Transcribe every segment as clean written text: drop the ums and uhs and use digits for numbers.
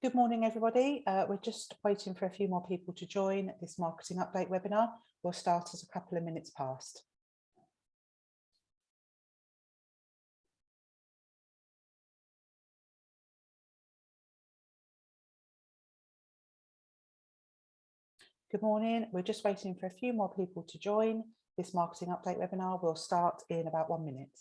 Good morning, everybody. We're just waiting for a few more people to join this marketing update webinar. We'll start as a couple of minutes past. Good morning. We're just waiting for a few more people to join this marketing update webinar. We'll start in about 1 minute.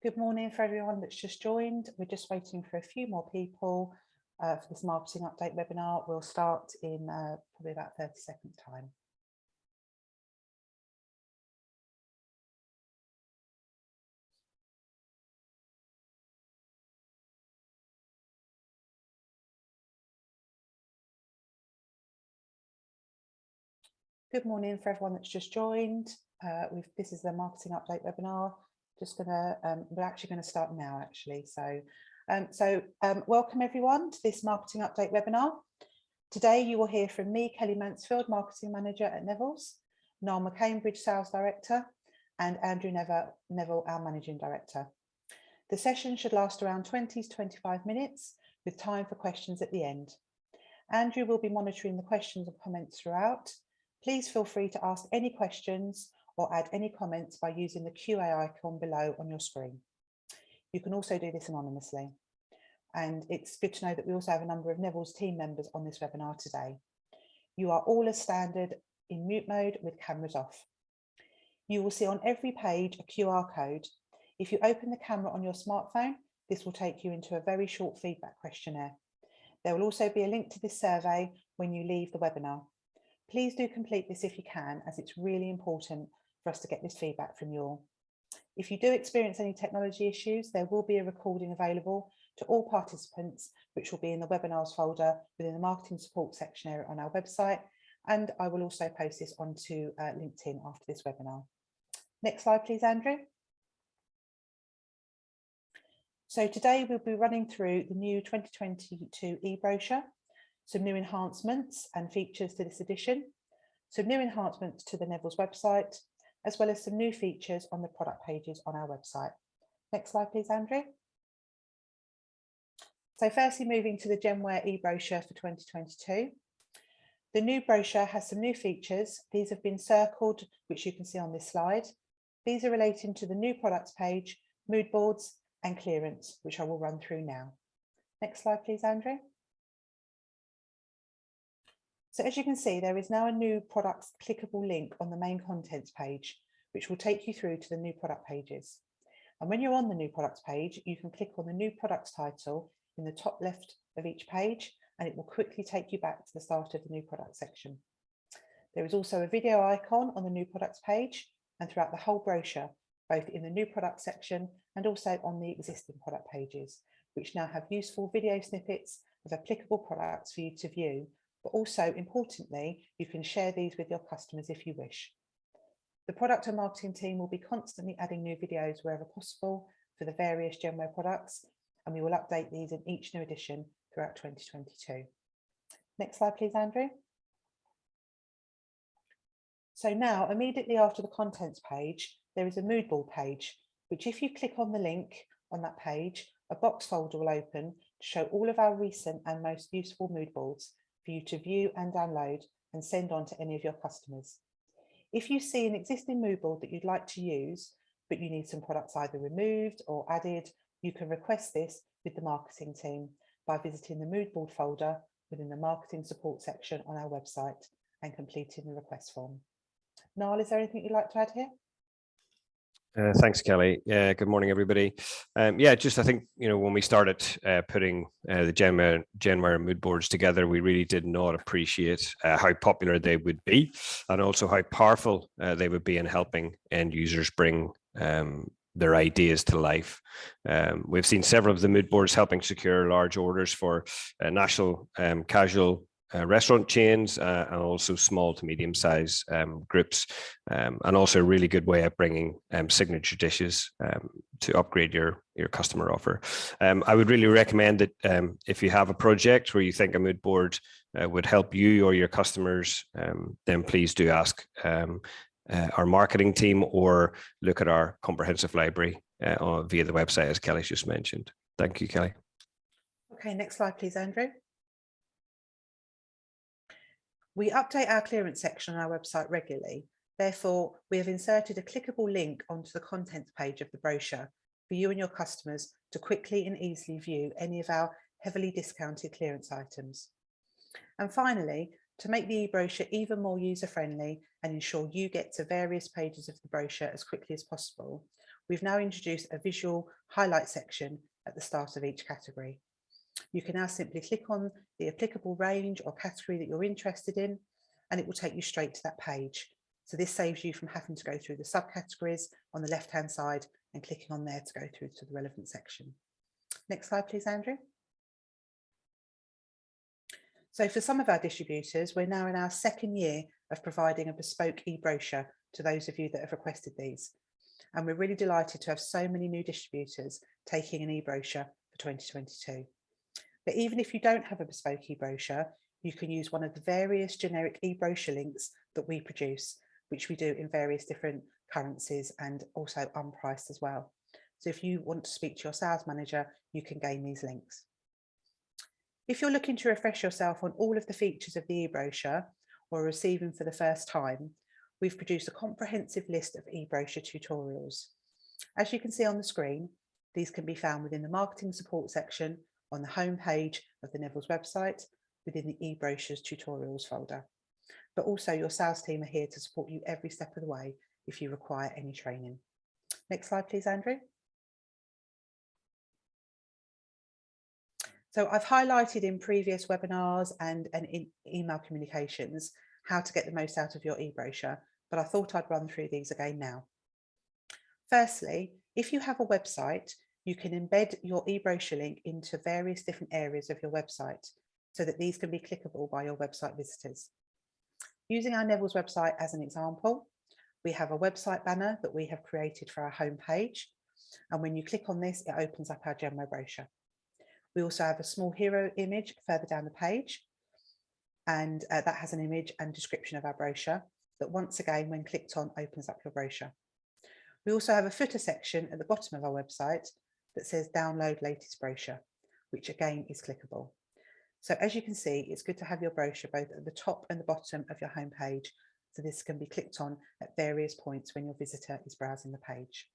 Good morning for everyone that's just joined. We're just waiting for a few more people for this marketing update webinar. We'll start in probably about 30 seconds time. Good morning for everyone that's just joined. This is the marketing update webinar. We're actually going to start now, actually. Welcome everyone to this marketing update webinar. Today you will hear from me, Kelly Mansfield, Marketing Manager at Neville's, Noel McCambridge, Sales Director, and Andrew Neville, our Managing Director. The session should last around 20 to 25 minutes with time for questions at the end. Andrew will be monitoring the questions and comments throughout. Please feel free to ask any questions or add any comments by using the QA icon below on your screen. You can also do this anonymously. And it's good to know that we also have a number of Neville's team members on this webinar today. You are all as standard in mute mode with cameras off. You will see on every page a QR code. If you open the camera on your smartphone, this will take you into a very short feedback questionnaire. There will also be a link to this survey when you leave the webinar. Please do complete this if you can, as it's really important for us to get this feedback from you all. If you do experience any technology issues, there will be a recording available to all participants, which will be in the webinars folder within the marketing support section area on our website. And I will also post this onto LinkedIn after this webinar. Next slide, please, Andrew. So today we'll be running through the new 2022 e-brochure, some new enhancements and features to this edition, some new enhancements to the Neville's website, as well as some new features on the product pages on our website. Next slide, please, Andrew. So firstly, moving to the Gemware e-brochure for 2022. The new brochure has some new features. These have been circled, which you can see on this slide. These are relating to the new products page, mood boards and clearance, which I will run through now. Next slide, please, Andrew. So as you can see, there is now a new products clickable link on the main contents page, which will take you through to the new product pages. And when you're on the new products page, you can click on the new products title in the top left of each page, and it will quickly take you back to the start of the new product section. There is also a video icon on the new products page and throughout the whole brochure, both in the new product section and also on the existing product pages, which now have useful video snippets of applicable products for you to view. But also, importantly, you can share these with your customers if you wish. The product and marketing team will be constantly adding new videos wherever possible for the various Gemware products, and we will update these in each new edition throughout 2022. Next slide, please, Andrew. So now, immediately after the contents page, there is a mood board page, which if you click on the link on that page, a box folder will open to show all of our recent and most useful mood boards for you to view and download and send on to any of your customers. If you see an existing mood board that you'd like to use, but you need some products either removed or added, you can request this with the marketing team by visiting the mood board folder within the marketing support section on our website and completing the request form. Niall, is there anything you'd like to add here? Thanks, Kelly. Good morning, everybody. I think, when we started putting the Gemware mood boards together, we really did not appreciate how popular they would be, and also how powerful they would be in helping end users bring their ideas to life. We've seen several of the mood boards helping secure large orders for national casual restaurant chains and also small to medium sized groups, and also a really good way of bringing signature dishes to upgrade your customer offer. I would really recommend that if you have a project where you think a mood board would help you or your customers, then please do ask our marketing team or look at our comprehensive library via the website, as Kelly's just mentioned. Thank you, Kelly. Okay, next slide, please, Andrew. We update our clearance section on our website regularly. Therefore, we have inserted a clickable link onto the contents page of the brochure for you and your customers to quickly and easily view any of our heavily discounted clearance items. And finally, to make the e-brochure even more user-friendly and ensure you get to various pages of the brochure as quickly as possible, we've now introduced a visual highlight section at the start of each category. You can now simply click on the applicable range or category that you're interested in, and it will take you straight to that page. So this saves you from having to go through the subcategories on the left-hand side and clicking on there to go through to the relevant section. Next slide, please, Andrew. So for some of our distributors, we're now in our second year of providing a bespoke e-brochure to those of you that have requested these. And we're really delighted to have so many new distributors taking an e-brochure for 2022. But even if you don't have a bespoke e-brochure, you can use one of the various generic e-brochure links that we produce, which we do in various different currencies and also unpriced as well. So if you want to speak to your sales manager, you can gain these links. If you're looking to refresh yourself on all of the features of the e-brochure or receiving for the first time, we've produced a comprehensive list of e-brochure tutorials. As you can see on the screen, these can be found within the marketing support section on the home page of the Neville's website within the e-brochures tutorials folder. But also your sales team are here to support you every step of the way if you require any training. Next slide, please, Andrew. So I've highlighted in previous webinars and in email communications how to get the most out of your e-brochure, but I thought I'd run through these again now. Firstly, if you have a website, you can embed your e-brochure link into various different areas of your website so that these can be clickable by your website visitors. Using our Neville's website as an example, we have a website banner that we have created for our home page. And when you click on this, it opens up our Genware brochure. We also have a small hero image further down the page, and that has an image and description of our brochure that once again, when clicked on, opens up your brochure. We also have a footer section at the bottom of our website that says download latest brochure, which again is clickable. So as you can see, it's good to have your brochure both at the top and the bottom of your home page, so this can be clicked on at various points when your visitor is browsing the page.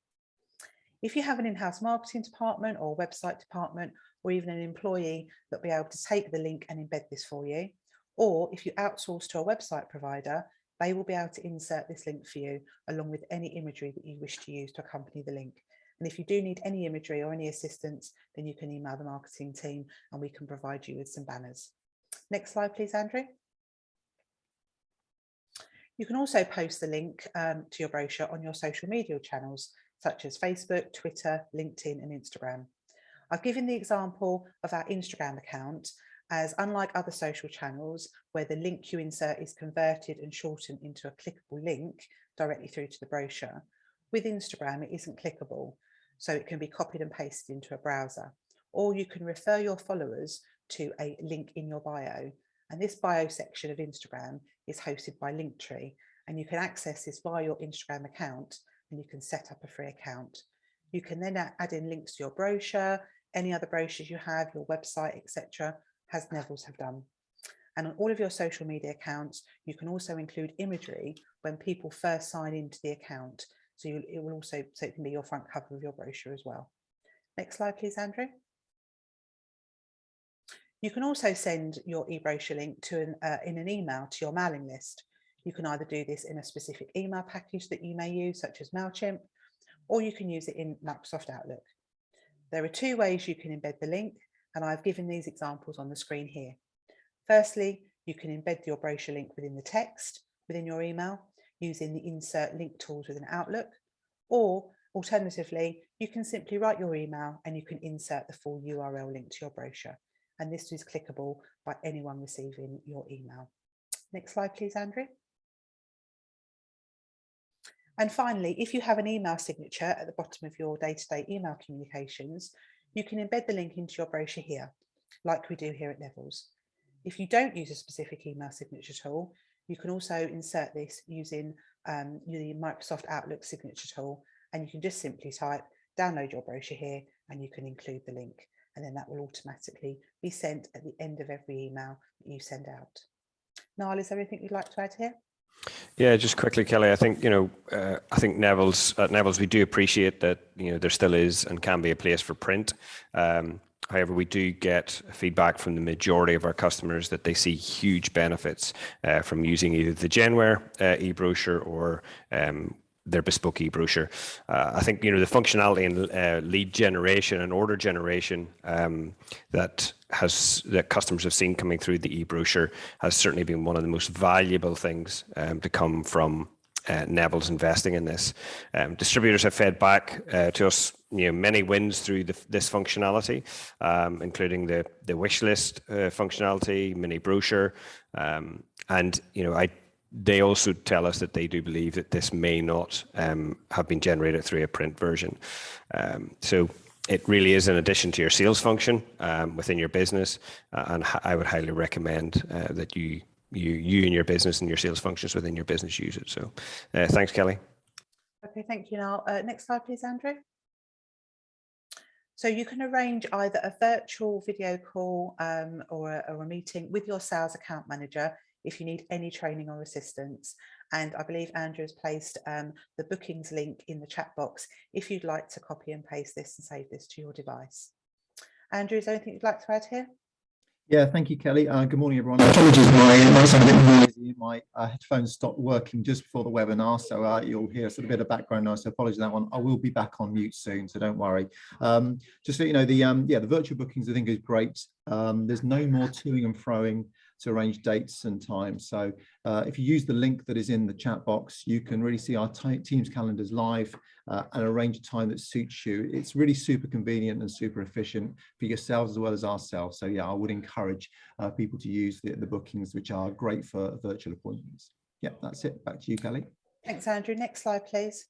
If you have an in-house marketing department or website department, or even an employee that will be able to take the link and embed this for you, or if you outsource to a website provider, they will be able to insert this link for you along with any imagery that you wish to use to accompany the link. And if you do need any imagery or any assistance, then you can email the marketing team and we can provide you with some banners. Next slide, please, Andrew. You can also post the link to your brochure on your social media channels, such as Facebook, Twitter, LinkedIn, and Instagram. I've given the example of our Instagram account, as unlike other social channels where the link you insert is converted and shortened into a clickable link directly through to the brochure, with Instagram it isn't clickable, so it can be copied and pasted into a browser, or you can refer your followers to a link in your bio. And this bio section of Instagram is hosted by Linktree, and you can access this via your Instagram account and you can set up a free account. You can then add in links to your brochure, any other brochures you have, your website, etc., as Neville's have done. And on all of your social media accounts, you can also include imagery when people first sign into the account. So it can be your front cover of your brochure as well. Next slide, please, Andrew. You can also send your e-brochure link to in an email to your mailing list. You can either do this in a specific email package that you may use, such as MailChimp, or you can use it in Microsoft Outlook. There are two ways you can embed the link, and I've given these examples on the screen here. Firstly, you can embed your brochure link within the text within your email using the insert link tools within Outlook, or alternatively, you can simply write your email and you can insert the full URL link to your brochure. And this is clickable by anyone receiving your email. Next slide, please, Andrew. And finally, if you have an email signature at the bottom of your day-to-day email communications, you can embed the link into your brochure here, like we do here at Neville's. If you don't use a specific email signature tool, you can also insert this using the Microsoft Outlook signature tool, and you can just simply type download your brochure here and you can include the link, and then that will automatically be sent at the end of every email that you send out. Niall, is there anything you'd like to add here? Yeah, just quickly, Kelly. I think I think at Neville's we do appreciate that there still is and can be a place for print. However, we do get feedback from the majority of our customers that they see huge benefits from using either the Genware e-brochure or their bespoke e-brochure. I think the functionality in lead generation and order generation that customers have seen coming through the e-brochure has certainly been one of the most valuable things to come from Neville's investing in this. Distributors have fed back to us many wins through this functionality, including the wish list functionality, mini brochure, and they also tell us that they do believe that this may not have been generated through a print version. So it really is an addition to your sales function within your business, and I would highly recommend that you and your business and your sales functions within your business use it. So thanks, Kelly. Okay, thank you, Niall. Next slide, please, Andrew. So you can arrange either a virtual video call or a meeting with your sales account manager if you need any training or assistance. And I believe Andrew has placed the bookings link in the chat box if you'd like to copy and paste this and save this to your device. Andrew, is there anything you'd like to add here? Yeah, thank you, Kelly. Good morning, everyone. Apologies, my sound a bit noisy. My headphones stopped working just before the webinar, so you'll hear a sort of bit of background noise. So apologies for that one. I will be back on mute soon, so don't worry. Just so you know, the virtual bookings I think is great. There's no more toing and froing to arrange dates and times. So if you use the link that is in the chat box, you can really see our Teams calendars live and arrange a time that suits you. It's really super convenient and super efficient for yourselves as well as ourselves. So yeah, I would encourage people to use the bookings, which are great for virtual appointments. Yeah, that's it. Back to you, Kelly. Thanks, Andrew. Next slide, please.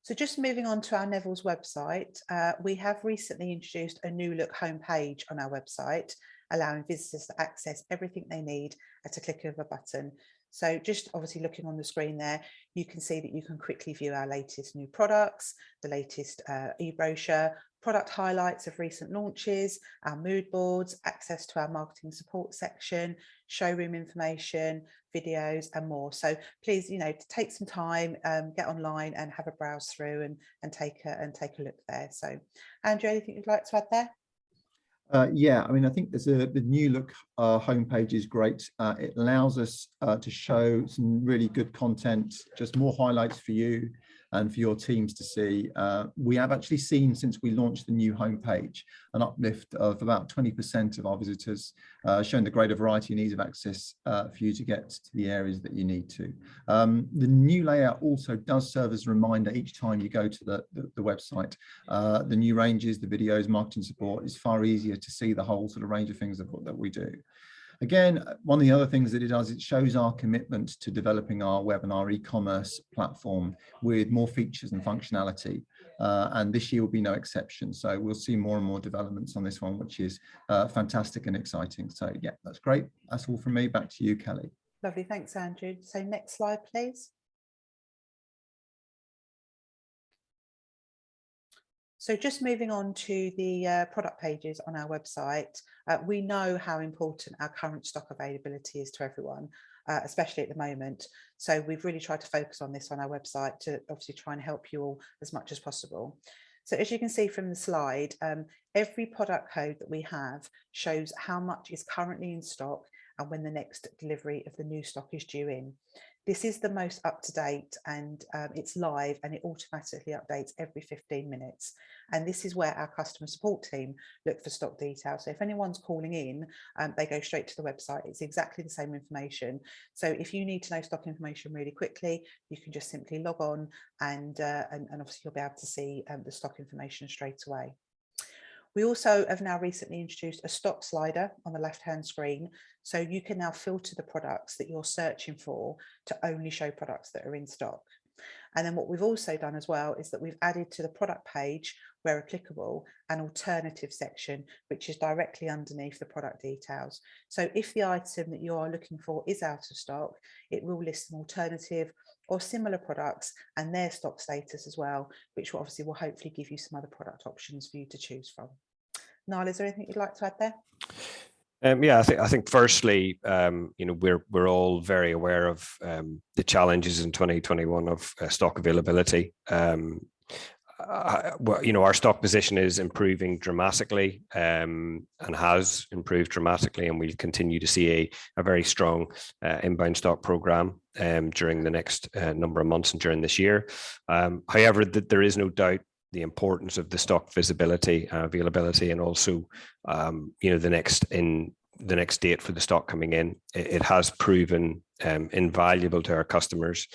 So just moving on to our Neville's website, we have recently introduced a new look homepage on our website, allowing visitors to access everything they need at a click of a button. So just obviously looking on the screen there, you can see that you can quickly view our latest new products, the latest e-brochure, product highlights of recent launches, our mood boards, access to our marketing support section, showroom information, videos and more. So please, take some time, get online and have a browse through and take a look there. So Andrew, anything you'd like to add there? Yeah, I mean, I think the new look homepage is great. It allows us to show some really good content, just more highlights for you and for your teams to see. We have actually seen, since we launched the new homepage, an uplift of about 20% of our visitors, showing the greater variety and ease of access for you to get to the areas that you need to. The new layout also does serve as a reminder each time you go to the website. The new ranges, the videos, marketing support is far easier to see the whole sort of range of things that we do. Again, one of the other things that it does, it shows our commitment to developing our webinar e-commerce platform with more features and functionality. And this year will be no exception. So we'll see more and more developments on this one, which is fantastic and exciting. So yeah, that's great. That's all from me. Back to you, Kelly. Lovely. Thanks, Andrew. So next slide, please. So just moving on to the product pages on our website, we know how important our current stock availability is to everyone, especially at the moment. So we've really tried to focus on this on our website to obviously try and help you all as much as possible. So as you can see from the slide, every product code that we have shows how much is currently in stock and when the next delivery of the new stock is due in. This is the most up-to-date and it's live and it automatically updates every 15 minutes. And this is where our customer support team look for stock details. So if anyone's calling in, they go straight to the website. It's exactly the same information. So if you need to know stock information really quickly, you can just simply log on and obviously you'll be able to see the stock information straight away. We also have now recently introduced a stock slider on the left-hand screen, so you can now filter the products that you're searching for to only show products that are in stock. And then what we've also done as well is that we've added to the product page, where applicable, an alternative section, which is directly underneath the product details. So if the item that you are looking for is out of stock, it will list an alternative or similar products and their stock status as well, which will obviously will hopefully give you some other product options for you to choose from. Niall, is there anything you'd like to add there? Yeah, I think firstly, you know, we're all very aware of the challenges in 2021 of stock availability. Well, you know, our stock position is improving dramatically, and has improved dramatically, and we'll continue to see a very strong inbound stock program during the next number of months and during this year. However, there is no doubt the importance of the stock visibility, availability, and also, you know, the next date for the stock coming in. It has proven invaluable to our customers,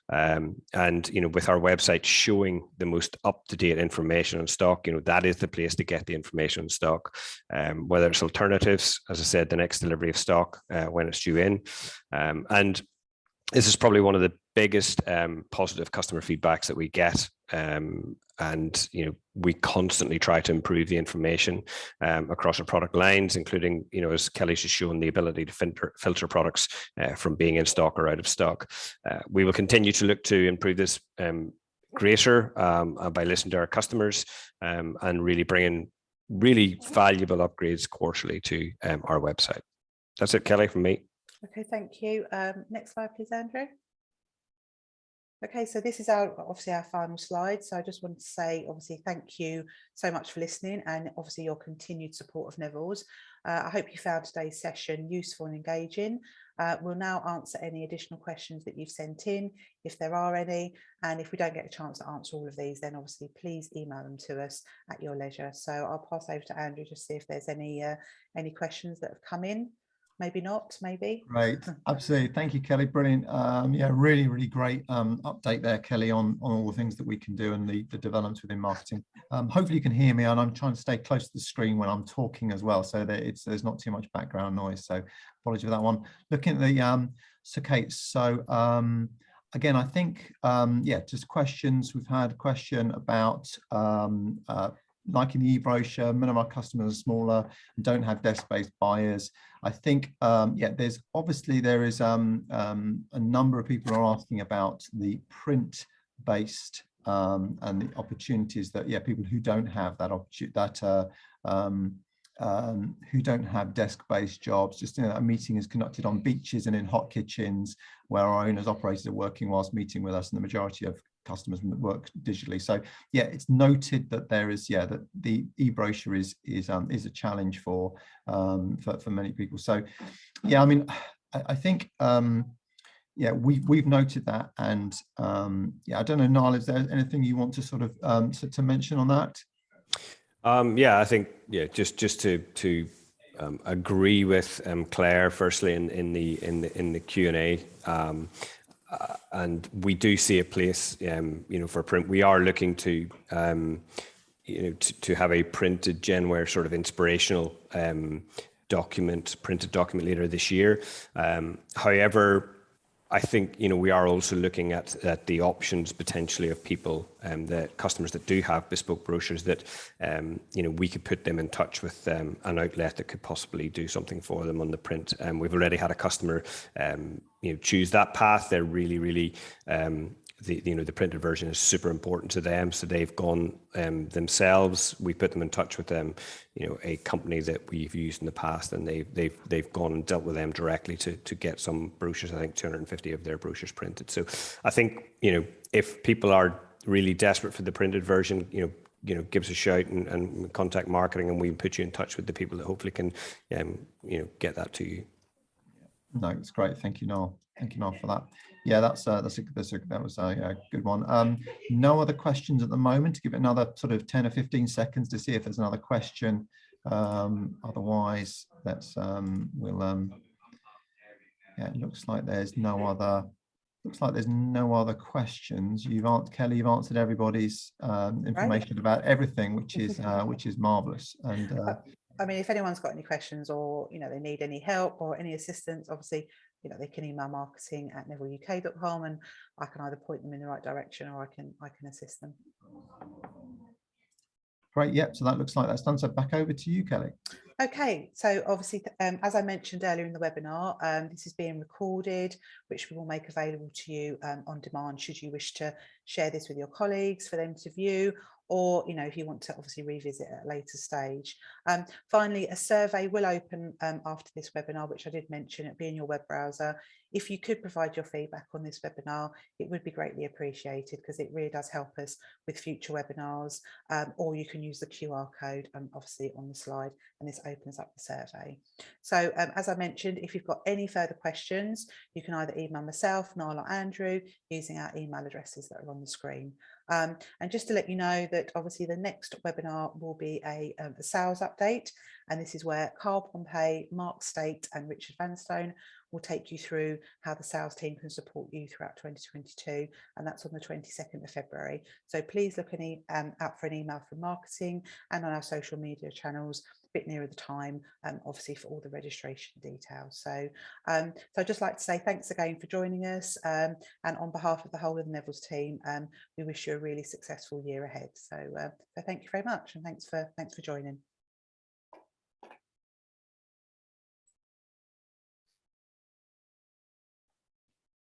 and you know, with our website showing the most up-to-date information on stock, you know, that is the place to get the information on stock, whether it's alternatives, as I said, the next delivery of stock when it's due in, and this is probably one of the biggest positive customer feedbacks that we get. And you know, we constantly try to improve the information across our product lines, including, you know, as Kelly's just shown, the ability to filter products from being in stock or out of stock. We will continue to look to improve this greater by listening to our customers and really bringing really valuable upgrades quarterly to our website. That's it, Kelly, from me. Okay, thank you. Next slide, please, Andrew. Okay, so this is obviously our final slide. So I just wanted to say, obviously, thank you so much for listening, and obviously your continued support of Neville's. I hope you found today's session useful and engaging. We'll now answer any additional questions that you've sent in, if there are any, and if we don't get a chance to answer all of these, then obviously please email them to us at your leisure. So I'll pass over to Andrew to see if there's any questions that have come in. Maybe not, maybe. Great, absolutely. Thank you, Kelly. Brilliant. Yeah, really, really great update there, Kelly, on all the things that we can do and the developments within marketing. Hopefully you can hear me, and I'm trying to stay close to the screen when I'm talking as well, so that there's not too much background noise. So apologies for that one. Looking at the so Kate, so again, I think yeah, just questions. We've had a question about like in the e-brochure, many of our customers are smaller and don't have desk-based buyers. I think, yeah, there is a number of people are asking about the print-based and the opportunities that, yeah, people who don't have that opportunity, who don't have desk-based jobs. Just, you know, a meeting is conducted on beaches and in hot kitchens where our owners operators are working whilst meeting with us, and the majority of customers work digitally. So yeah, it's noted that there is, yeah, that the e-brochure is a challenge for many people. So yeah, I mean, I think yeah, we've noted that, and yeah, I don't know, Niall, is there anything you want to sort of to mention on that? Yeah, I think, yeah, just to agree with Claire firstly in the Q&A, and we do see a place, you know, for print. We are looking to you know, to have a printed Genware sort of inspirational printed document later this year. However, I think, you know, we are also looking at the options potentially of people, the customers that do have bespoke brochures, that you know, we could put them in touch with an outlet that could possibly do something for them on the print. And we've already had a customer you know, choose that path. They're really you know, the printed version is super important to them, so they've gone themselves. We put them in touch with them, you know, a company that we've used in the past, and they've gone and dealt with them directly to get some brochures. I think 250 of their brochures printed. So I think, you know, if people are really desperate for the printed version, you know, give us a shout and contact marketing, and we can put you in touch with the people that hopefully can you know, get that to you. No, it's great. Thank you, Niall. Thank you, Niall, for that. Yeah, that was a good one. No other questions at the moment. To give it another sort of 10 or 15 seconds to see if there's another question. Otherwise, let's we'll yeah, it looks like there's no other. Looks like there's no other questions. Kelly, you've answered everybody's information about everything, which is marvelous. And I mean, if anyone's got any questions, or, you know, they need any help or any assistance, obviously they can email marketing@nevilleuk.com, and I can either point them in the right direction, or I can assist them. Great. Yep. So that looks like that's done. So back over to you, Kelly. Okay, so obviously, as I mentioned earlier in the webinar, this is being recorded, which we will make available to you on demand should you wish to share this with your colleagues for them to view, or if you want to obviously revisit at a later stage. Finally, a survey will open after this webinar, which I did mention. It'll be in your web browser. If you could provide your feedback on this webinar, it would be greatly appreciated, because it really does help us with future webinars, or you can use the QR code obviously on the slide, and this opens up the survey. So as I mentioned, if you've got any further questions, you can either email myself, Niall, or Andrew using our email addresses that are on the screen. And just to let you know that obviously the next webinar will be a sales update, and this is where Carl Pompey, Mark State and Richard Vanstone will take you through how the sales team can support you throughout 2022, and that's on the 22nd of February. So please look out for an email from marketing and on our social media channels a bit nearer the time, obviously for all the registration details. So I'd just like to say thanks again for joining us, and on behalf of the whole of the Neville's team, we wish you a really successful year ahead. So thank you very much, and thanks for joining.